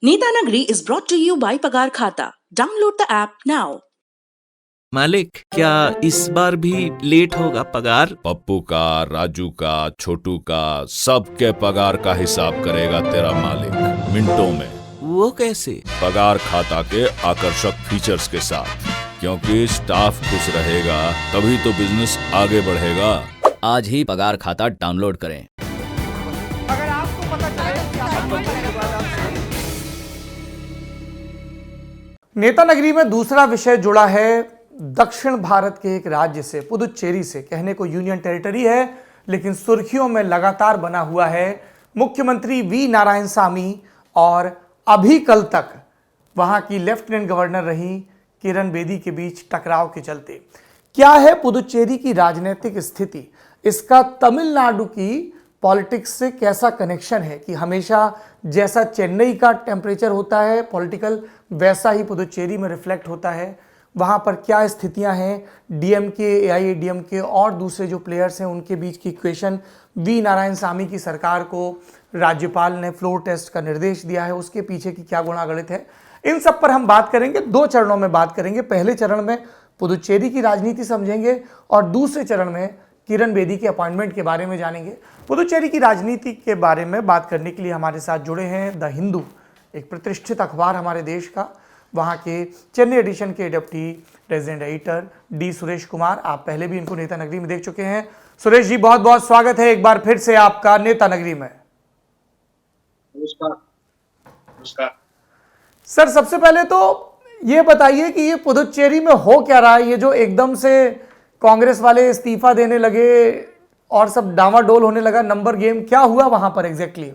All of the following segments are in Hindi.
Netanagri is brought to you by Pagar Khata. Download the app now. मालिक, क्या इस बार भी लेट होगा पगार? पप्पू का, राजू का, छोटू का, सबके पगार का हिसाब करेगा तेरा मालिक मिनटों में। वो कैसे? पगार खाता के आकर्षक फीचर्स के साथ, क्योंकि स्टाफ खुश रहेगा तभी तो बिजनेस आगे बढ़ेगा। आज ही पगार खाता डाउनलोड करें। अगर आपको पता चले कि नेतानगरी में दूसरा विषय जुड़ा है दक्षिण भारत के एक राज्य से, पुदुचेरी से। कहने को यूनियन टेरिटरी है, लेकिन सुर्खियों में लगातार बना हुआ है मुख्यमंत्री वी नारायणसामी और अभी कल तक वहां की लेफ्टिनेंट गवर्नर रही किरण बेदी के बीच टकराव के चलते। क्या है पुदुचेरी की राजनीतिक स्थिति? इसका तमिलनाडु की पॉलिटिक्स से कैसा कनेक्शन है कि हमेशा जैसा चेन्नई का टेम्परेचर होता है पॉलिटिकल, वैसा ही पुदुचेरी में रिफ्लेक्ट होता है? वहाँ पर क्या स्थितियाँ हैं? डीएमके, एआईएडीएमके और दूसरे जो प्लेयर्स हैं उनके बीच की इक्वेशन। वी नारायणसामी की सरकार को राज्यपाल ने फ्लोर टेस्ट का निर्देश दिया है, उसके पीछे की क्या गुणागणित है? इन सब पर हम बात करेंगे। दो चरणों में बात करेंगे। पहले चरण में पुदुचेरी की राजनीति समझेंगे और दूसरे चरण में किरण बेदी के अपॉइंटमेंट के बारे में जानेंगे। पुदुचेरी की राजनीति के बारे में बात करने के लिए हमारे साथ जुड़े हैं द हिंदू, एक प्रतिष्ठित अखबार हमारे देश का, वहाँ के चेन्नई एडिशन के deputy resident editor D Suresh Kumar. आप पहले भी इनको नेतानगरी में देख चुके हैं। सुरेश जी, बहुत बहुत स्वागत है एक बार फिर से आपका नेतानगरी में। नमस्कार। नमस्कार सर, सबसे पहले तो ये बताइए कि ये पुदुचेरी में हो क्या रहा है? ये जो एकदम से कांग्रेस वाले इस्तीफा देने लगे और सब डामाडोल होने लगा, नंबर गेम, क्या हुआ वहां पर एग्जैक्टली?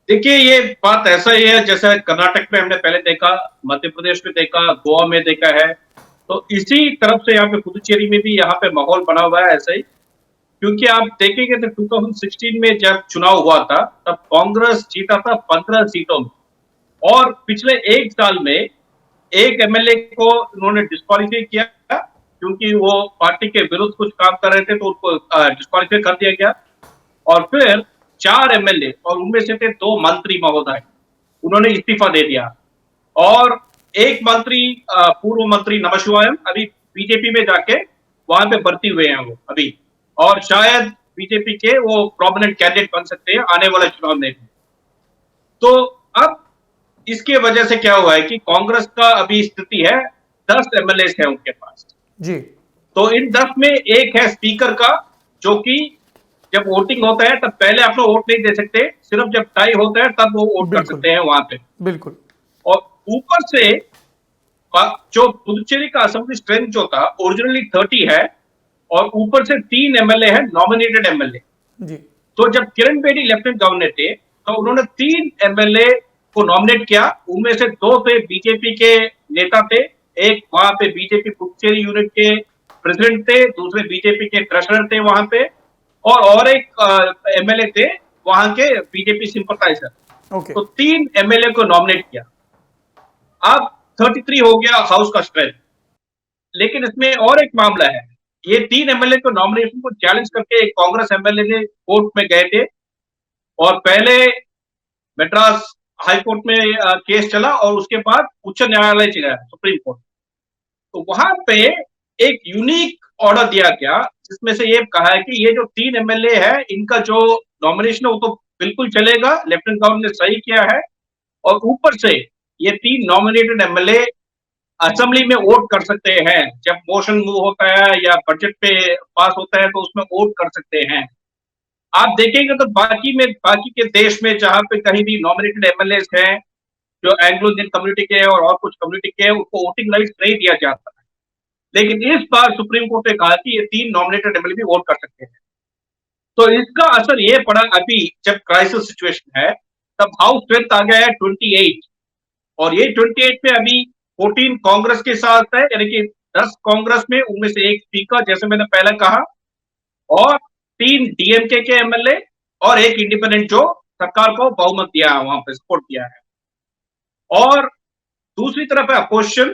देखिए, ये बात ऐसा ही है जैसे कर्नाटक में हमने पहले देखा, मध्य प्रदेश में देखा, गोवा में देखा है, तो इसी तरफ से यहाँ पे पुदुचेरी में भी यहाँ पे माहौल बना हुआ है ऐसा ही। क्योंकि आप देखेंगे तो 2016 में जब चुनाव हुआ था तब कांग्रेस जीता था 15 सीटों में, और पिछले एक साल में एक एमएलए को उन्होंने डिस्क्वालीफाई किया क्योंकि वो पार्टी के विरुद्ध कुछ काम कर रहे थे, तो उनको डिस्क्वालीफाई कर दिया गया। और फिर 4 एमएलए और उनमें से थे 2 मंत्री महोदय, उन्होंने इस्तीफा दे दिया। और एक मंत्री, पूर्व मंत्री नमशिवायम, अभी बीजेपी में जाके वहां पे भर्ती हुए हैं वो अभी, और शायद बीजेपी के वो प्रोमिनेंट कैंडिडेट बन सकते हैं आने वाले चुनाव में। तो अब इसके वजह से क्या हुआ है कि कांग्रेस का अभी स्थिति है 10 एमएलए है उनके पास जी। तो इन 10 में एक है स्पीकर का, जो कि जब वोटिंग होता है तब पहले आप लोग वोट नहीं दे सकते, सिर्फ जब टाई होता है तब वो वोट कर सकते हैं वहां पे। बिल्कुल। और ऊपर से जो पुदुचेरी का असेंबली स्ट्रेंथ जो था ओरिजिनली 30 है, और ऊपर से 3 एमएलए है नॉमिनेटेड एमएलए जी। तो जब किरण बेदी लेफ्टिनेंट गवर्नर थे तो उन्होंने 3 एमएलए को नॉमिनेट किया। उनमें से 2 थे बीजेपी के नेता थे, एक वहां पे बीजेपी पुदुचेरी यूनिट के प्रेसिडेंट थे, दूसरे बीजेपी के ट्रेजरर थे वहां पे, और एक एमएलए थे वहां के बीजेपी सिंपथाइजर। तो 3 एमएलए को नॉमिनेट किया। अब 33 हो गया हाउस का स्ट्रेंथ। लेकिन इसमें और एक मामला है, ये 3 एमएलए को नॉमिनेशन को चैलेंज करके एक कांग्रेस एमएलए ने कोर्ट में गए थे, और पहले मद्रास हाई कोर्ट में केस चला और उसके बाद उच्च न्यायालय चला, सुप्रीम कोर्ट। तो वहां पे एक यूनिक ऑर्डर दिया गया जिसमें से ये कहा है कि ये जो 3 एमएलए है इनका जो नॉमिनेशन है वो तो बिल्कुल चलेगा, लेफ्टिनेंट गवर्नर ने सही किया है, और ऊपर से ये 3 नॉमिनेटेड एमएलए असेंबली में वोट कर सकते हैं। जब मोशन मूव होता है या बजट पे पास होता है तो उसमें वोट कर सकते हैं। आप देखेंगे तो बाकी के देश में जहां पे कहीं भी नॉमिनेटेड एमएलए हैं जो एंग्लो इंडियन कम्युनिटी के और कुछ कम्युनिटी के, उनको वोटिंग राइट्स नहीं दिया जाता है। लेकिन इस बार सुप्रीम कोर्ट ने कहा कि ये 3 नॉमिनेटेड एमएलए भी वोट कर सकते हैं। तो इसका असर ये पड़ा, अभी जब क्राइसिस सिचुएशन है तब हाउस स्ट्रेंथ आ गया है 28, और ये 28 में अभी 14 कांग्रेस के साथ है, यानी कि 10 कांग्रेस में, उनमें से एक स्पीकर जैसे मैंने पहले कहा, और 3 डीएमके के एमएलए और एक इंडिपेंडेंट जो सरकार को बहुमत दिया है, वहां पे सपोर्ट किया है। और दूसरी तरफ है अपोजिशन,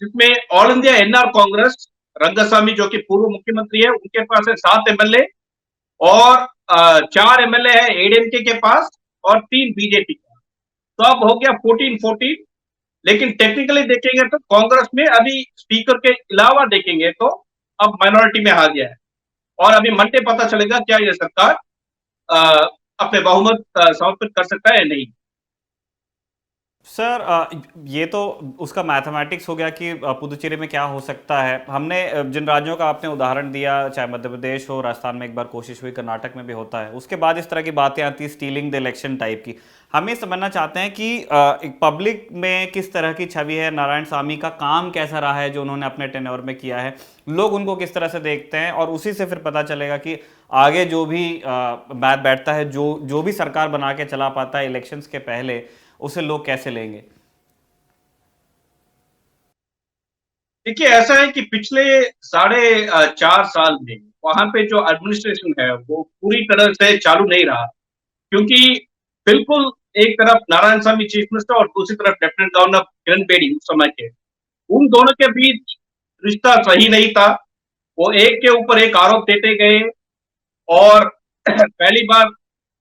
जिसमें all India NR Congress, Rangaswamy जो कि पूर्व मुख्यमंत्री है, उनके पास है 7 एमएलए, और 4 एमएलए है एडीएमके के पास और 3 बीजेपी का, तो अब हो गया 14-14। लेकिन टेक्निकली देखेंगे तो कांग्रेस में अभी स्पीकर के अलावा देखेंगे तो अब माइनॉरिटी में आ गया है, और अभी मंडे पता चलेगा क्या ये सरकार अपने बहुमत समर्पित कर सकता है या नहीं। सर ये तो उसका मैथमेटिक्स हो गया कि पुदुचेरी में क्या हो सकता है। हमने जिन राज्यों का आपने उदाहरण दिया, चाहे मध्य प्रदेश हो, राजस्थान में एक बार कोशिश हुई, कर्नाटक में भी होता है, उसके बाद इस तरह की बातें आती है स्टीलिंग द इलेक्शन टाइप की। हम ये समझना चाहते हैं कि एक पब्लिक में किस तरह की छवि है, नारायणसामी का काम कैसा रहा है जो उन्होंने अपने टेन्योर में किया है, लोग उनको किस तरह से देखते हैं, और उसी से फिर पता चलेगा कि आगे जो भी बात बैठता है, जो भी सरकार बना के चला पाता है इलेक्शंस के पहले, उसे लोग कैसे लेंगे। देखिए, ऐसा है कि पिछले 4.5 साल में वहां पे जो एडमिनिस्ट्रेशन है वो पूरी तरह से चालू नहीं रहा, क्योंकि बिल्कुल एक तरफ नारायणसामी चीफ मिनिस्टर और दूसरी तरफ लेफ्टिनेंट गवर्नर किरण बेदी उस समय के, उन दोनों के बीच रिश्ता सही नहीं था। वो एक के ऊपर एक आरोप देते गए, और पहली बार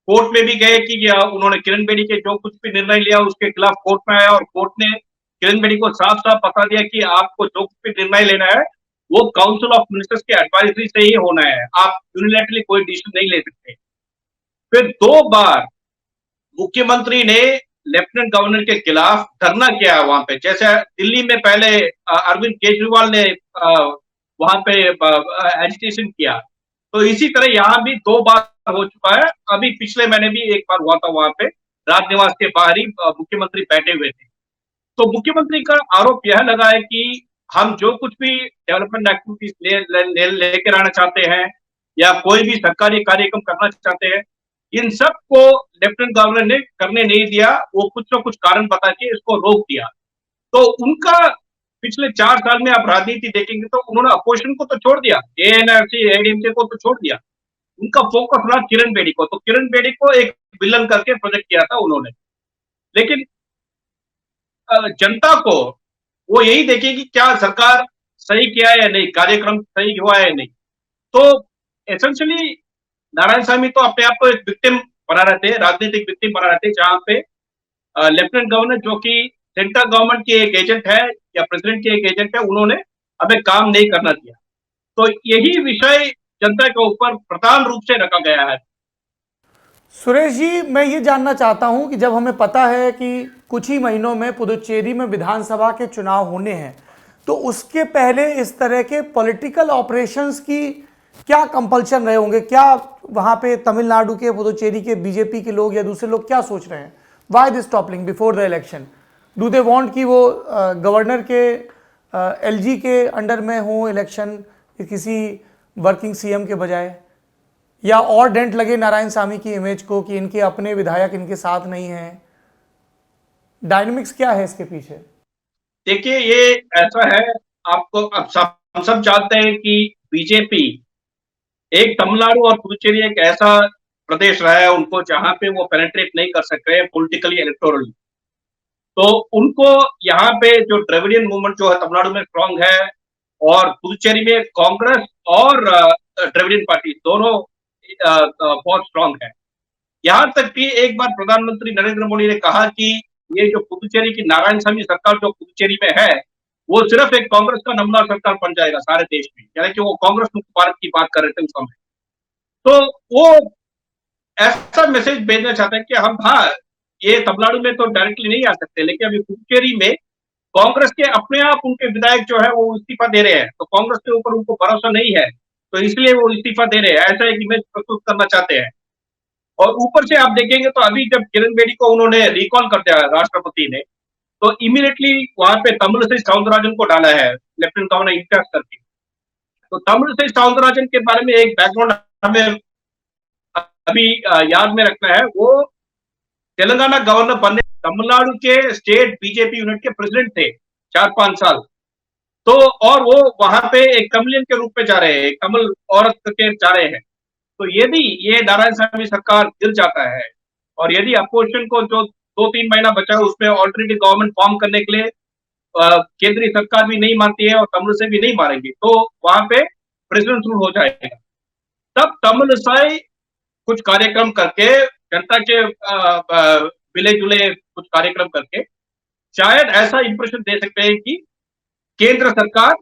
कोर्ट में भी गए कि उन्होंने किरण बेदी के जो कुछ भी निर्णय लिया उसके खिलाफ कोर्ट में आया, और कोर्ट ने किरण बेदी को साफ साफ बता दिया कि आपको जो कुछ भी निर्णय लेना है वो काउंसिल ऑफ मिनिस्टर्स के एडवाइजरी से ही होना है, आप यूनिलैटरली कोई डिसीजन नहीं ले सकते। फिर 2 बार मुख्यमंत्री ने लेफ्टिनेंट गवर्नर के खिलाफ धरना किया वहां पे, जैसे दिल्ली में पहले अरविंद केजरीवाल ने वहां पे एजिटेशन किया, तो इसी तरह यहाँ भी 2 बार हो चुका है। अभी पिछले महीने भी एक बार हुआ था, वहां पे राजनिवास के बाहर ही मुख्यमंत्री बैठे हुए थे। तो मुख्यमंत्री का आरोप यह लगा है कि हम जो कुछ भी डेवलपमेंट एक्टिविटीज लेकर आना चाहते हैं या कोई भी सरकारी कार्यक्रम करना चाहते हैं, इन सब को लेफ्टिनेंट गवर्नर ने करने नहीं दिया, वो कुछ ना कुछ कारण बता के इसको रोक दिया। तो उनका पिछले 4 साल में आप राजनीति देखेंगे तो उन्होंने अपोजिशन को तो छोड़ दिया, एएनआरसी एडीएमके को तो छोड़ दिया, उनका फोकस रहा किरण बेदी को। तो किरण बेदी को एक विलन करके प्रोजेक्ट किया था उन्होंने, लेकिन जनता को वो यही देखेगी क्या सरकार सही किया है या नहीं, कार्यक्रम सही हुआ है या नहीं। तो एसेंशियली नारायणसामी तो अपने आप को एक विक्टिम बना रहे थे, राजनीतिक विक्टिम बना रहे थे, जहां पे लेफ्टिनेंट गवर्नर जो कि सेंट्रल गवर्नमेंट के एक एजेंट है या प्रेसिडेंट के एक एजेंट है, उन्होंने हमें काम नहीं करना दिया। तो यही विषय जनता के ऊपर प्रधान रूप से रखा गया है। सुरेश जी, मैं ये जानना चाहता हूं कि जब हमें पता है कि कुछ ही महीनों में पुदुचेरी में विधानसभा के चुनाव होने हैं, तो उसके पहले इस तरह के पॉलिटिकल ऑपरेशंस की क्या कंपल्शन रहे होंगे? क्या वहां पे तमिलनाडु के, पुदुचेरी के बीजेपी के लोग या दूसरे लोग क्या सोच रहे हैं? Why this toppling before the election? Do they want कि वो गवर्नर के एलजी के अंडर में हो इलेक्शन किसी वर्किंग सीएम के बजाय, या और डेंट लगे नारायणसामी की इमेज को कि इनके अपने विधायक इनके साथ नहीं हैं? डायनामिक्स क्या है इसके पीछे? देखिए, ये ऐसा है, आपको अब हम सब जानते हैं कि बीजेपी एक तमिलनाडु और पुदुचेरी एक ऐसा प्रदेश रहा है उनको जहां पे वो पेनिट्रेट नहीं कर सक रहे पॉलिटिकली इलेक्टोरली। तो उनको यहाँ पे जो द्रविडियन मूवमेंट जो है तमिलनाडु में स्ट्रांग है, और पुदुचेरी में कांग्रेस और द्रविडियन पार्टी दोनों बहुत स्ट्रांग है। यहाँ तक कि एक बार प्रधानमंत्री नरेंद्र मोदी ने कहा कि ये जो पुदुचेरी की नारायणसामी सरकार जो पुदुचेरी में है, वो सिर्फ एक कांग्रेस का नमूना सरकार बन जाएगा सारे देश में, यानी कि वो कांग्रेस मुक्त भारत की बात कर रहे थे उस समय। तो वो ऐसा मैसेज भेजना चाहते हैं कि हम, हाँ, ये तमिलनाडु में तो डायरेक्टली नहीं आ सकते, लेकिन अभी पुदुचेरी में कांग्रेस के अपने आप उनके विधायक जो है वो इस्तीफा दे रहे हैं, तो कांग्रेस के ऊपर उनको भरोसा नहीं है, तो इसलिए वो इस्तीफा दे रहे हैं, ऐसा एक इमेज प्रस्तुत करना चाहते हैं। और ऊपर से आप देखेंगे तो अभी जब किरण बेदी को उन्होंने रिकॉल कर दिया राष्ट्रपति ने, तो इमीडिएटली वहां पे तमिलिसाई सौंदरराजन को डाला है लेफ्टिनेंट गवर्नर इंचार्ज करके। तो तमिलिसाई सौंदरराजन के बारे में एक बैकग्राउंड हमें अभी याद में रखना है। वो तेलंगाना गवर्नर बनने, तमिलनाडु के स्टेट बीजेपी यूनिट के प्रेसिडेंट थे 4-5 साल। तो और वो वहां पे एक तमिलियन के रूप में जा रहे हैं, एक तमिल औरत के जा रहे हैं। तो यदि ये नारायणसामी सरकार गिर जाता है, और यदि अपोजिशन को जो 2-3 महीना बचा है उसमें ऑल्टरनेटिव गवर्नमेंट फॉर्म करने के लिए केंद्रीय सरकार भी नहीं मानती है और तमिल से भी नहीं मारेंगी, तो वहां पे प्रेसिडेंट रूल हो जाएगा। तब तमिलिसाई कुछ कार्यक्रम करके, जनता के मिले जुले कुछ कार्यक्रम करके शायद ऐसा इंप्रेशन दे सकते हैं कि केंद्र सरकार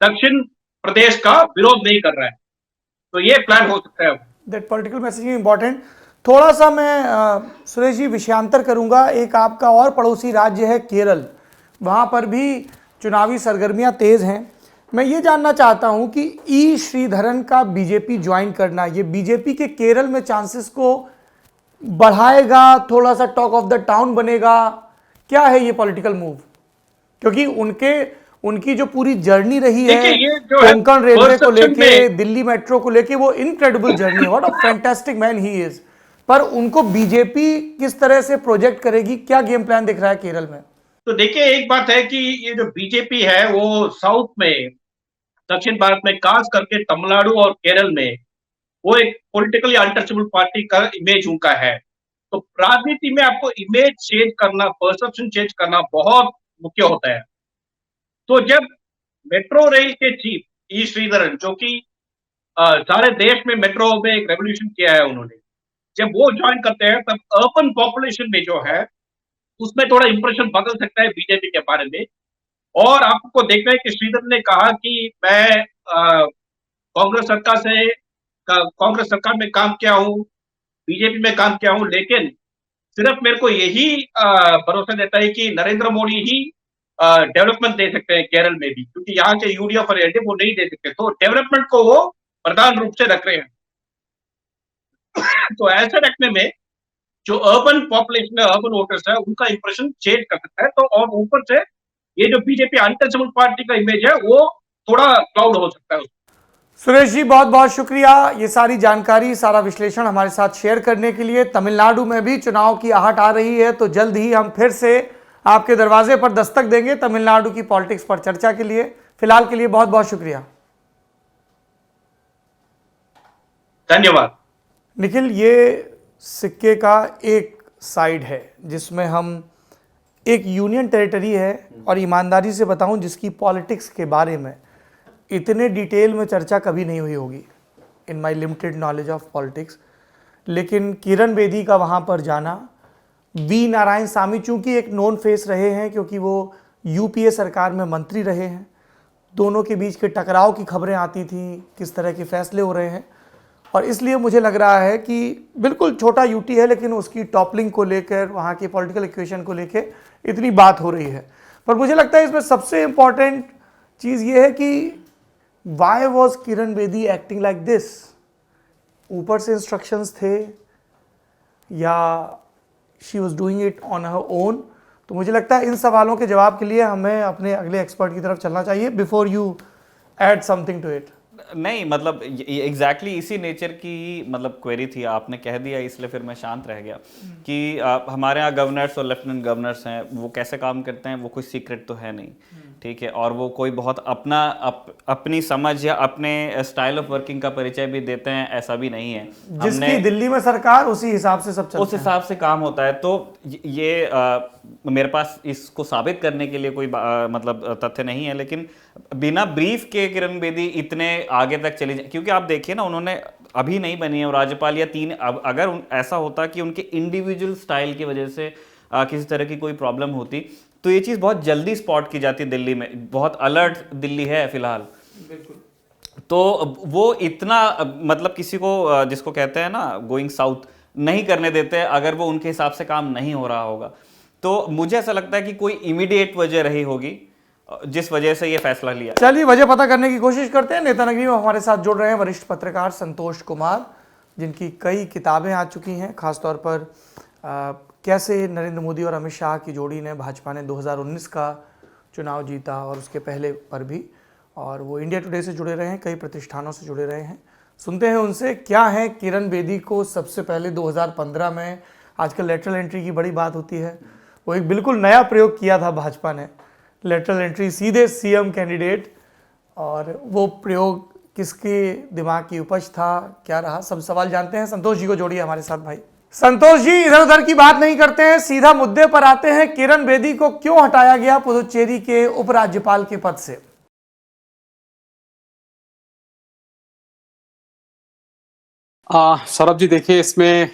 दक्षिण प्रदेश का विरोध नहीं कर रहा है। तो ये प्लान हो सकता है। That political messaging important. थोड़ा सा मैं सुरेश जी विषयांतर करूंगा। एक आपका और पड़ोसी राज्य है केरल, वहां पर भी चुनावी सरगर्मियां तेज हैं। मैं ये जानना चाहता हूं कि ई श्रीधरन का बीजेपी ज्वाइन करना, ये बीजेपी के केरल में चांसेस को बढ़ाएगा, थोड़ा सा टॉक ऑफ द टाउन बनेगा? क्या है ये पॉलिटिकल मूव? क्योंकि उनकी जो पूरी जर्नी रही है देखिए, ये जो है कोंकण रेलवे को perception लेके, में दिल्ली मेट्रो को लेके, वो इनक्रेडिबल जर्नी है। What a fantastic man he is. पर उनको बीजेपी किस तरह से प्रोजेक्ट करेगी? क्या गेम प्लान दिख रहा है केरल में? तो देखिए, एक बात है कि ये जो बीजेपी है वो साउथ में, दक्षिण भारत में, खास करके तमिलनाडु और केरल में वो एक पॉलिटिकली अनटचेबल पार्टी का इमेज उनका है। तो राजनीति में आपको इमेज चेंज करना, परसेप्शन चेंज करना बहुत मुख्य होता है। तो जब मेट्रो रेल के चीफ ई श्रीधरन, जो कि सारे देश में मेट्रो में एक रेवोल्यूशन किया है उन्होंने, जब वो ज्वाइन करते हैं तब अर्बन पॉपुलेशन में जो है उसमें थोड़ा इंप्रेशन बदल सकता है बीजेपी के बारे में। और आपको देखना है कि श्रीधरन ने कहा कि मैं कांग्रेस सरकार से कांग्रेस सरकार में काम किया हूँ, बीजेपी में काम किया हूँ, लेकिन सिर्फ मेरे को यही भरोसा देता है कि नरेंद्र मोदी ही डेवलपमेंट दे सकते हैं केरल में भी, क्योंकि यहाँ के यूडीएफ और एलडीएफ वो नहीं दे सकते। तो डेवलपमेंट को वो प्रधान रूप से रख रहे हैं। तो ऐसे रखने में जो अर्बन पॉपुलेशन है, अर्बन वोटर्स है, उनका इंप्रेशन चेंज कर सकता है। तो और ऊपर से ये जो बीजेपी अनटचेबल पार्टी का इमेज है वो थोड़ा क्लाउड हो सकता है। सुरेश जी बहुत बहुत शुक्रिया ये सारी जानकारी, सारा विश्लेषण हमारे साथ शेयर करने के लिए। तमिलनाडु में भी चुनाव की आहट आ रही है, तो जल्द ही हम फिर से आपके दरवाजे पर दस्तक देंगे तमिलनाडु की पॉलिटिक्स पर चर्चा के लिए। फिलहाल के लिए बहुत बहुत शुक्रिया। धन्यवाद। निखिल, ये सिक्के का एक साइड है जिसमें हम एक यूनियन टेरिटरी है, और ईमानदारी से बताऊं जिसकी पॉलिटिक्स के बारे में इतने डिटेल में चर्चा कभी नहीं हुई होगी in my limited knowledge of politics. लेकिन किरण बेदी का वहाँ पर जाना, वी नारायणसामी चूंकि एक नोन फेस रहे हैं क्योंकि वो यूपीए सरकार में मंत्री रहे हैं, दोनों के बीच के टकराव की खबरें आती थी, किस तरह के फैसले हो रहे हैं, और इसलिए मुझे लग रहा है कि बिल्कुल छोटा यूटी है लेकिन उसकी टॉपलिंग को लेकर, वहाँ के पॉलिटिकल इक्वेशन को लेकर इतनी बात हो रही है। पर मुझे लगता है इसमें सबसे इम्पॉर्टेंट चीज़ ये है कि why was Kiran Bedi acting like this? ऊपर से इंस्ट्रक्शंस थे या she was doing it on her own? तो मुझे लगता है इन सवालों के जवाब के लिए हमें अपने अगले एक्सपर्ट की तरफ चलना चाहिए before you add something to it. नहीं, मतलब एग्जैक्टली इसी नेचर की मतलब क्वेरी थी, आपने कह दिया इसलिए फिर मैं शांत रह गया कि हमारे यहाँ गवर्नर्स और लेफ्टिनेंट गवर्नर्स हैं, वो कैसे काम करते हैं वो कोई सीक्रेट तो है नहीं, ठीक है, और वो कोई बहुत अपनी समझ या अपने स्टाइल ऑफ वर्किंग का परिचय भी देते हैं, ऐसा भी नहीं है। जिसकी दिल्ली में सरकार उसी हिसाब से सब चलता है, उस हिसाब से काम होता है। तो ये मेरे पास इसको साबित करने के लिए कोई मतलब तथ्य नहीं है, लेकिन बिना ब्रीफ के किरण बेदी इतने आगे तक चली जाए, क्योंकि आप देखिए ना, उन्होंने अभी नहीं बनी है राज्यपाल या तीन, अगर ऐसा होता कि उनके इंडिविजुअल स्टाइल की वजह से किसी तरह की कोई प्रॉब्लम होती तो ये चीज़ बहुत जल्दी स्पॉट की जाती दिल्ली में। बहुत अलर्ट दिल्ली है फिलहाल, तो वो इतना मतलब किसी को जिसको कहते हैं ना गोइंग साउथ नहीं करने देते अगर वो उनके हिसाब से काम नहीं हो रहा होगा। तो मुझे ऐसा लगता है कि कोई इमीडिएट वजह रही होगी जिस वजह से ये फैसला लिया। चलिए वजह पता करने की कोशिश करते हैं। नेतानगरी में हमारे साथ जुड़ रहे हैं वरिष्ठ पत्रकार संतोष कुमार, जिनकी कई किताबें आ चुकी हैं, खासतौर पर कैसे नरेंद्र मोदी और अमित शाह की जोड़ी ने, भाजपा ने 2019 का चुनाव जीता और उसके पहले पर भी, और वो इंडिया टुडे से जुड़े रहे हैं, कई प्रतिष्ठानों से जुड़े रहे हैं। सुनते हैं उनसे क्या है किरण बेदी को सबसे पहले 2015 में, आजकल लेटरल एंट्री की बड़ी बात होती है, वो एक बिल्कुल नया प्रयोग किया था भाजपा ने, लेटरल एंट्री सीधे सीएम कैंडिडेट, और वो प्रयोग किसके दिमाग की उपज था, क्या रहा, सब सवाल जानते हैं। संतोष जी को जोड़िए हमारे साथ। भाई संतोष जी, इधर उधर की बात नहीं करते हैं, सीधा मुद्दे पर आते हैं। किरण बेदी को क्यों हटाया गया पुदुचेरी के उपराज्यपाल के पद से? सौरभ जी देखिए, इसमें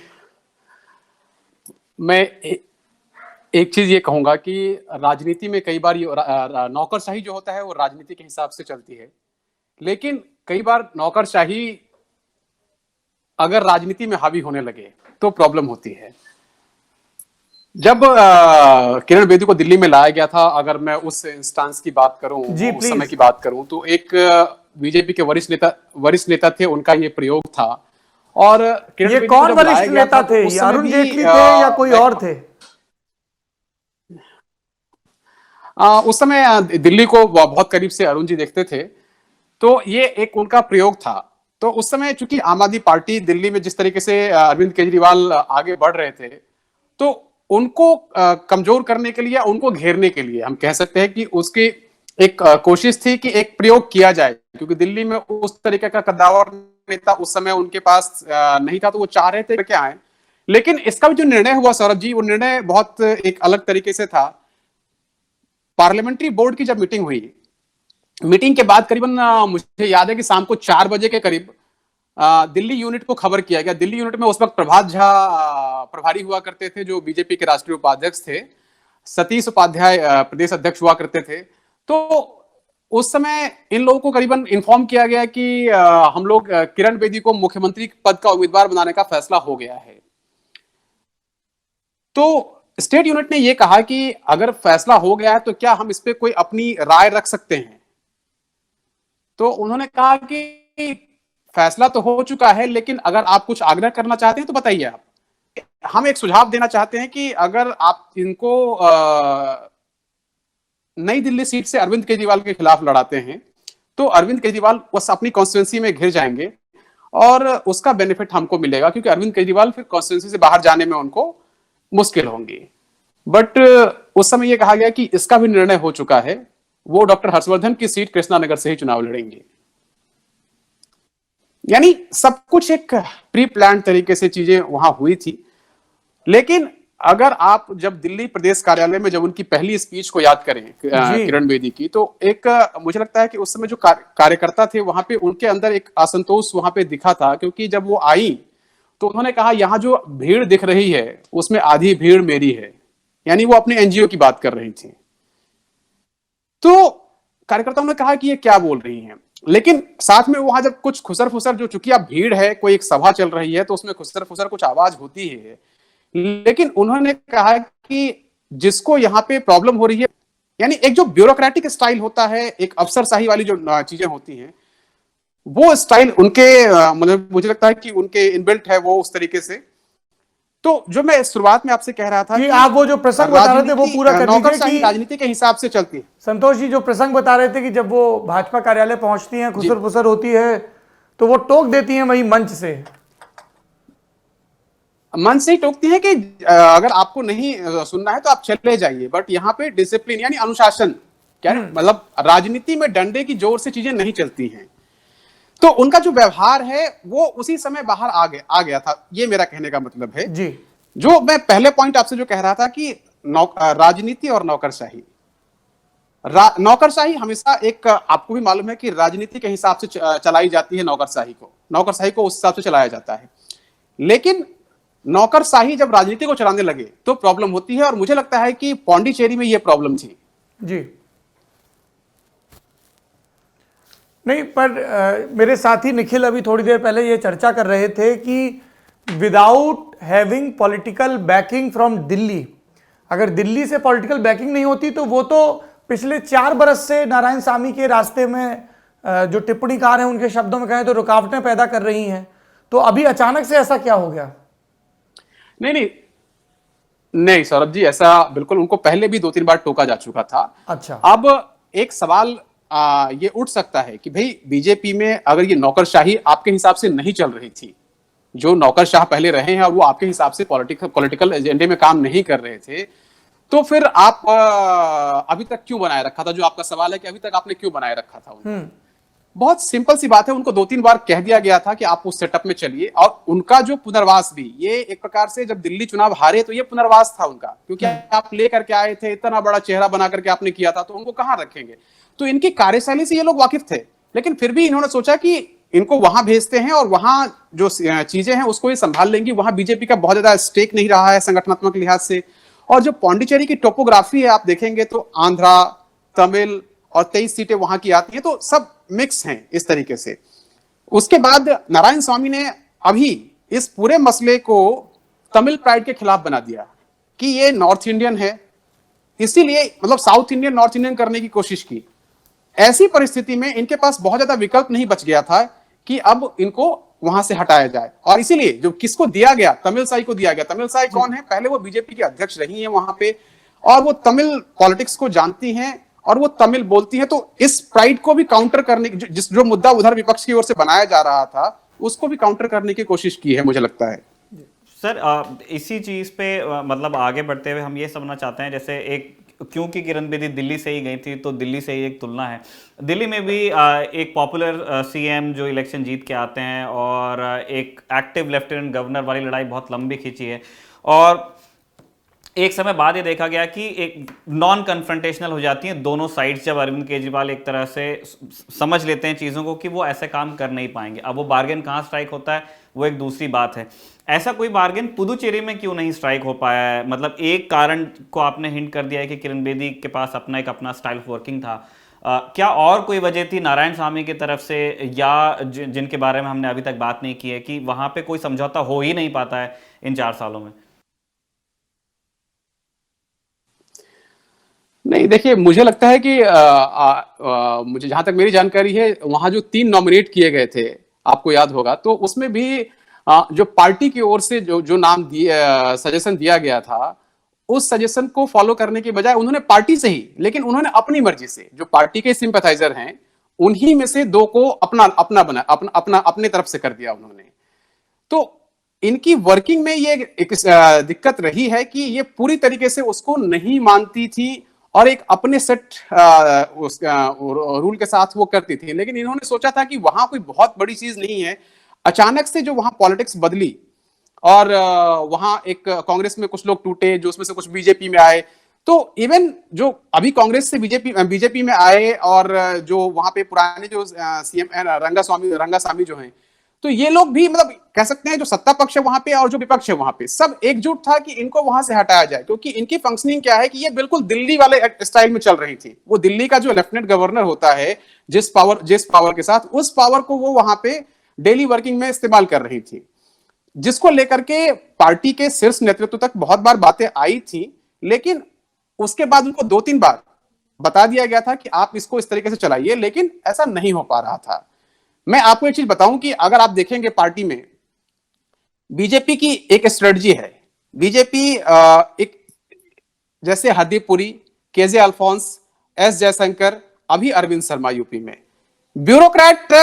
मैं एक चीज ये कहूंगा कि राजनीति में कई बार नौकरशाही जो होता है वो राजनीति के हिसाब से चलती है, लेकिन कई बार नौकरशाही अगर राजनीति में हावी होने लगे तो प्रॉब्लम होती है। जब किरण बेदी को दिल्ली में लाया गया था, अगर मैं उस इंस्टांस की बात करूं, उस समय की बात करूं, तो एक बीजेपी के वरिष्ठ नेता थे, उनका ये प्रयोग था। और ये कौन वरिष्ठ नेता थे? अरुण जेटली थे या कोई और थे? उस समय दिल्ली को बहुत करीब से अरुण जी देखते थे, तो ये एक उनका प्रयोग था। तो उस समय चूंकि आम आदमी पार्टी दिल्ली में जिस तरीके से अरविंद केजरीवाल आगे बढ़ रहे थे, तो उनको कमजोर करने के लिए, उनको घेरने के लिए हम कह सकते हैं कि उसकी एक कोशिश थी कि एक प्रयोग किया जाए, क्योंकि दिल्ली में उस तरीके का कद्दावर नेता उस समय उनके पास नहीं था, तो वो चाह रहे थे क्या आए। लेकिन इसका भी जो निर्णय हुआ सौरभ जी, वो निर्णय बहुत एक अलग तरीके से था। पार्लियामेंट्री बोर्ड की जब मीटिंग हुई, मीटिंग के बाद करीबन मुझे याद है कि शाम को 4 बजे के करीब दिल्ली यूनिट को खबर किया गया। दिल्ली यूनिट में उस वक्त प्रभात झा प्रभारी हुआ करते थे, जो बीजेपी के राष्ट्रीय उपाध्यक्ष थे। सतीश उपाध्याय प्रदेश अध्यक्ष हुआ करते थे। तो उस समय इन लोगों को करीबन इन्फॉर्म किया गया कि हम लोग किरण बेदी को मुख्यमंत्री पद का उम्मीदवार बनाने का फैसला हो गया है। तो स्टेट यूनिट ने यह कहा कि अगर फैसला हो गया है तो क्या हम इस पे कोई अपनी राय रख सकते हैं। तो उन्होंने कहा कि फैसला तो हो चुका है, लेकिन अगर आप कुछ आग्रह करना चाहते हैं तो बताइए। आप हम एक सुझाव देना चाहते हैं कि अगर आप इनको नई दिल्ली सीट से अरविंद केजरीवाल के खिलाफ लड़ाते हैं, तो अरविंद केजरीवाल बस अपनी कॉन्स्टिट्यूंसी में घिर जाएंगे और उसका बेनिफिट हमको मिलेगा, क्योंकि अरविंद केजरीवाल फिर कॉन्स्टिट्यूंसी से बाहर जाने में उनको मुश्किल होंगी। बट उस समय यह कहा गया कि इसका भी निर्णय हो चुका है, वो डॉक्टर हर्षवर्धन की सीट कृष्णानगर से ही चुनाव लड़ेंगे। यानी सब कुछ एक प्री प्लान तरीके से चीजें वहां हुई थी। लेकिन अगर आप जब दिल्ली प्रदेश कार्यालय में जब उनकी पहली स्पीच को याद करें किरण बेदी की, तो एक मुझे लगता है कि उस समय जो कार्यकर्ता थे वहां पे उनके अंदर एक असंतोष वहां पे दिखा था, क्योंकि जब वो आई तो उन्होंने कहा यहां जो भीड़ दिख रही है उसमें आधी भीड़ मेरी है। यानी वो अपने एनजीओ की बात कर रही थी। तो कार्यकर्ताओं ने कहा कि ये क्या बोल रही हैं। लेकिन साथ में वहां जब कुछ खुसर फुसर, जो चूंकि अब भीड़ है, कोई एक सभा चल रही है, तो उसमें खुसर फुसर कुछ आवाज होती है। लेकिन उन्होंने कहा कि जिसको यहाँ पे प्रॉब्लम हो रही है, यानी एक जो ब्यूरोक्रेटिक स्टाइल होता है, एक अफसरशाही वाली जो चीजें होती हैं, वो स्टाइल उनके मतलब मुझे लगता है कि उनके इनबिल्ट है वो उस तरीके से। तो जो मैं शुरुआत में आपसे कह रहा था कि आप वो जो प्रसंग बता रहे थे वो पूरा कर लीजिए कि राजनीति के हिसाब से चलती है। संतोष जी जो प्रसंग बता रहे थे कि जब वो भाजपा कार्यालय पहुंचती हैं, खुसर फुसर होती है, तो वो टोक देती हैं वही मंच से ही टोकती है कि अगर आपको नहीं सुनना है तो आप चले जाइए। बट यहाँ पे डिसिप्लिन यानी अनुशासन, क्या मतलब राजनीति में डंडे की जोर से चीजें नहीं चलती हैं। तो उनका जो व्यवहार है वो उसी समय बाहर आ गया था, ये मेरा कहने का मतलब है जी। जो मैं पहले पॉइंट आपसे जो कह रहा था कि राजनीति और नौकरशाही, नौकरशाही हमेशा एक, आपको भी मालूम है कि राजनीति के हिसाब से चलाई जाती है। नौकरशाही को उस हिसाब से चलाया जाता है। लेकिन नौकरशाही जब राजनीति को चलाने लगे तो प्रॉब्लम होती है, और मुझे लगता है कि पौंडीचेरी में यह प्रॉब्लम थी। जी नहीं, पर मेरे साथी निखिल अभी थोड़ी देर पहले ये चर्चा कर रहे थे कि without having political banking from Delhi, अगर दिल्ली से पॉलिटिकल बैकिंग नहीं होती तो वो तो पिछले 4 बरस से नारायण सामी के रास्ते में जो टिप्पणीकार हैं उनके शब्दों में कहें तो रुकावटें पैदा कर रही हैं। तो अभी अचानक से ऐसा क्या हो गया? नहीं सौरभ जी, ऐसा बिल्कुल उनको पहले भी 2-3 बार टोका जा चुका था। अच्छा, अब एक सवाल ये उठ सकता है कि भाई बीजेपी में अगर ये नौकरशाही आपके हिसाब से नहीं चल रही थी, जो नौकरशाह पहले रहे हैं और वो आपके हिसाब से पॉलिटिकल एजेंडे में काम नहीं कर रहे थे, तो फिर आप अभी तक क्यों बनाए रखा था? जो आपका सवाल है कि अभी तक आपने क्यों बनाए रखा था उनको? बहुत सिंपल सी बात है, उनको 2-3 बार कह दिया गया था कि आप उस सेटअप में चलिए। और उनका जो पुनर्वास भी, ये एक प्रकार से जब दिल्ली चुनाव हारे तो ये पुनर्वास था उनका, क्योंकि आप लेकर के आए थे, इतना बड़ा चेहरा बना करके आपने किया था, तो उनको कहां रखेंगे? तो इनकी कार्यशैली से ये लोग वाकिफ थे, लेकिन फिर भी इन्होंने सोचा कि इनको वहां भेजते हैं और वहां जो चीजें हैं उसको ये संभाल लेंगी। वहां बीजेपी का बहुत ज्यादा स्टेक नहीं रहा है संगठनात्मक लिहाज से। और जो पौंडीचेरी की टोपोग्राफी है, आप देखेंगे तो आंध्रा, तमिल और 23 सीटें वहां की आती हैं, तो सब मिक्स हैं इस तरीके से। उसके बाद नारायण स्वामी ने अभी इस पूरे मसले को तमिल प्राइड के खिलाफ बना दिया कि ये नॉर्थ इंडियन है, इसीलिए मतलब साउथ इंडियन नॉर्थ इंडियन करने की कोशिश की। ऐसी परिस्थिति में इनके पास बहुत ज्यादा विकल्प नहीं बच गया था कि अब इनको वहां से हटाया जाए, और इसीलिए जो किसको दिया गया, तमिलसाई को दिया गया। तमिलसाई कौन है? पहले वो बीजेपी की अध्यक्ष रही हैं वहां पे, और वो तमिल पॉलिटिक्स को जानती हैं और वो तमिल बोलती हैं। तो इस प्राइड को भी काउंटर करने की, जो मुद्दा उधर विपक्ष की ओर से बनाया जा रहा था, उसको भी काउंटर करने की कोशिश की है, मुझे लगता है। सर इसी चीज़ पे मतलब आगे बढ़ते हुए हम ये समझना चाहते हैं, जैसे एक क्योंकि किरण बेदी दिल्ली से ही गई थी तो दिल्ली से ही एक तुलना है। दिल्ली में भी एक पॉपुलर सीएम जो इलेक्शन जीत के आते हैं और एक एक्टिव लेफ्टिनेंट गवर्नर वाली लड़ाई बहुत लंबी खींची है, और एक समय बाद ये देखा गया कि एक नॉन कन्फ्रंटेशनल हो जाती हैं दोनों साइड्स, जब अरविंद केजरीवाल एक तरह से समझ लेते हैं चीज़ों को कि वो ऐसे काम कर नहीं पाएंगे। अब वो बार्गेन कहाँ स्ट्राइक होता है वो एक दूसरी बात है। ऐसा कोई बार्गेन पुदुचेरी में क्यों नहीं स्ट्राइक हो पाया है? मतलब एक कारण को आपने हिंट कर दिया है कि किरण बेदी के पास अपना स्टाइल ऑफ वर्किंग था। क्या और कोई वजह थी नारायण स्वामी की तरफ से, या जिनके बारे में हमने अभी तक बात नहीं की है, कि वहाँ पे कोई समझौता हो ही नहीं पाता है इन 4 सालों में? नहीं, देखिए, मुझे लगता है कि मुझे जहां तक मेरी जानकारी है, वहां जो 3 नॉमिनेट किए गए थे, आपको याद होगा, तो उसमें भी जो पार्टी की ओर से जो नाम सजेशन दिया गया था, उस सजेशन को फॉलो करने के बजाय उन्होंने पार्टी से ही, लेकिन उन्होंने अपनी मर्जी से, जो पार्टी के सिंपैथाइजर हैं, उन्हीं में से 2 को अपने तरफ से कर दिया उन्होंने। तो इनकी वर्किंग में ये एक दिक्कत रही है कि ये पूरी तरीके से उसको नहीं मानती थी और एक अपने सेट रूल के साथ वो करती थी। लेकिन इन्होंने सोचा था कि वहां कोई बहुत बड़ी चीज नहीं है। अचानक से जो वहां पॉलिटिक्स बदली और वहां एक कांग्रेस में कुछ लोग टूटे, जो उसमें से कुछ बीजेपी में आए, तो इवन जो अभी कांग्रेस से बीजेपी में आए और जो वहां पे पुराने जो सीएम रंगास्वामी जो हैं, तो ये लोग भी मतलब कह सकते हैं जो सत्ता पक्ष है वहां पे और जो विपक्ष है वहां पे, सब एकजुट था कि इनको वहां से हटाया जाए। क्योंकि इनकी फंक्शनिंग क्या है कि ये बिल्कुल दिल्ली वाले स्टाइल में चल रही थी। वो दिल्ली का जो लेफ्टिनेंट गवर्नर होता है, जिस पावर के साथ, उस पावर को वो वहां पे डेली वर्किंग में इस्तेमाल कर रही थी, जिसको लेकर के पार्टी के शीर्ष नेतृत्व तक बहुत बार बातें आई थी। लेकिन उसके बाद उनको 2-3 बार बता दिया गया था कि आप इसको इस तरीके से चलाइए, लेकिन ऐसा नहीं हो पा रहा था। मैं आपको एक चीज बताऊं कि अगर आप देखेंगे पार्टी में बीजेपी की एक स्ट्रेटजी है। बीजेपी एक जैसे हरदीप पुरी, केजे अल्फोंस, एस जयशंकर, अभी अरविंद शर्मा यूपी में, ब्यूरोक्रेट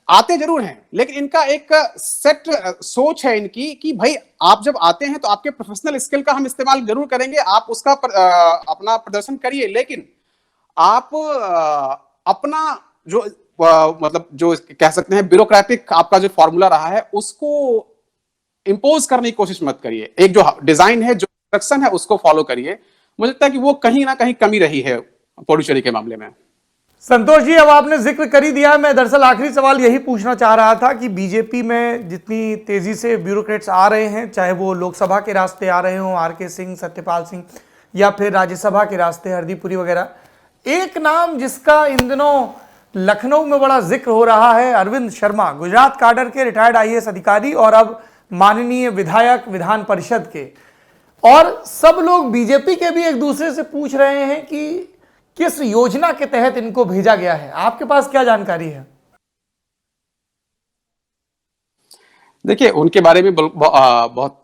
आते जरूर हैं, लेकिन इनका एक सेट सोच है इनकी कि भाई आप जब आते हैं तो आपके प्रोफेशनल स्किल का हम इस्तेमाल जरूर करेंगे, आप उसका अपना प्रदर्शन करिए, लेकिन आप अपना जो मतलब जो कह सकते हैं ब्यूरोक्रेटिक आपका जो फॉर्मूला रहा है उसको इंपोज करने की कोशिश मत करिए। एक जो डिजाइन है, जो इंस्ट्रक्शन है, उसको फॉलो करिए। मुझे लगता है कि वो कहीं ना कहीं कमी रही है पुडुचेरी के मामले में। संतोष जी, अब आपने जिक्र कर ही दिया है, मैं दरअसल आखिरी सवाल यही पूछना चाह रहा था कि बीजेपी में जितनी तेजी से ब्यूरोक्रेट्स आ रहे हैं, चाहे वो लोकसभा के रास्ते आ रहे हों, आर.के. सिंह, सत्यपाल सिंह, या फिर राज्यसभा के रास्ते हरदीप पुरी वगैरह, एक नाम जिसका इन दिनों लखनऊ में बड़ा जिक्र हो रहा है, अरविंद शर्मा, गुजरात काडर के रिटायर्ड आईएएस अधिकारी और अब माननीय विधायक विधान परिषद के, और सब लोग बीजेपी के भी एक दूसरे से पूछ रहे हैं कि किस योजना के तहत इनको भेजा गया है। आपके पास क्या जानकारी है? देखिए, उनके बारे में बहुत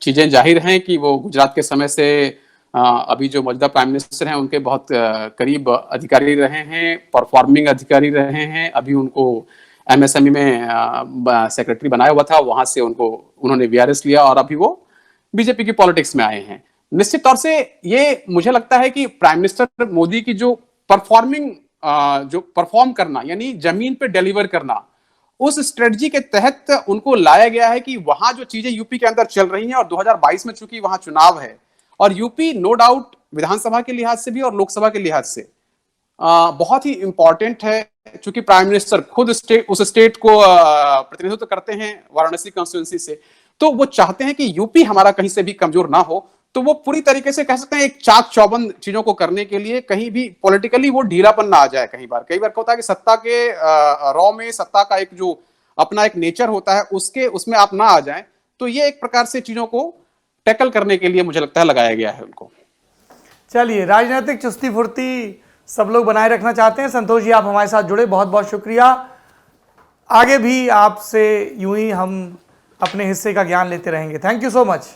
चीजें जाहिर हैं कि वो गुजरात के समय से अभी जो मौजूदा प्राइम मिनिस्टर हैं उनके बहुत करीब अधिकारी रहे हैं, परफॉर्मिंग अधिकारी रहे हैं। अभी उनको एमएसएमई में सेक्रेटरी बनाया हुआ था, वहां से उन्होंने वीआरएस लिया और अभी वो बीजेपी की पॉलिटिक्स में आए हैं। निश्चित तौर से ये मुझे लगता है कि प्राइम मिनिस्टर मोदी की जो परफॉर्म करना, यानी जमीन पे डिलीवर करना, उस स्ट्रेटजी के तहत उनको लाया गया है कि वहां जो चीजें यूपी के अंदर चल रही हैं, और 2022 में चूंकि वहां चुनाव है और यूपी नो डाउट विधानसभा के लिहाज से भी और लोकसभा के लिहाज से बहुत ही इंपॉर्टेंट है चूंकि प्राइम मिनिस्टर खुद उस स्टेट को प्रतिनिधित्व करते हैं वाराणसी कॉन्स्टिट्यूंसी से, तो वो चाहते हैं कि यूपी हमारा कहीं से भी कमजोर ना हो। तो वो पूरी तरीके से कह सकते हैं एक चाक चौबंद चीजों को करने के लिए कहीं भी पॉलिटिकली वो ढीलापन ना आ जाए। कई बार क्या होता है कि सत्ता के रॉ में सत्ता का एक जो अपना एक नेचर होता है उसमें आप ना आ जाएं। तो ये एक प्रकार से चीजों को टैकल करने के लिए मुझे लगता है लगाया गया है उनको। चलिए, राजनीतिक चुस्ती फुर्ती सब लोग बनाए रखना चाहते हैं। संतोष जी, आप हमारे साथ जुड़े, बहुत बहुत शुक्रिया। आगे भी आपसे यूं ही हम अपने हिस्से का ज्ञान लेते रहेंगे। Thank you so much.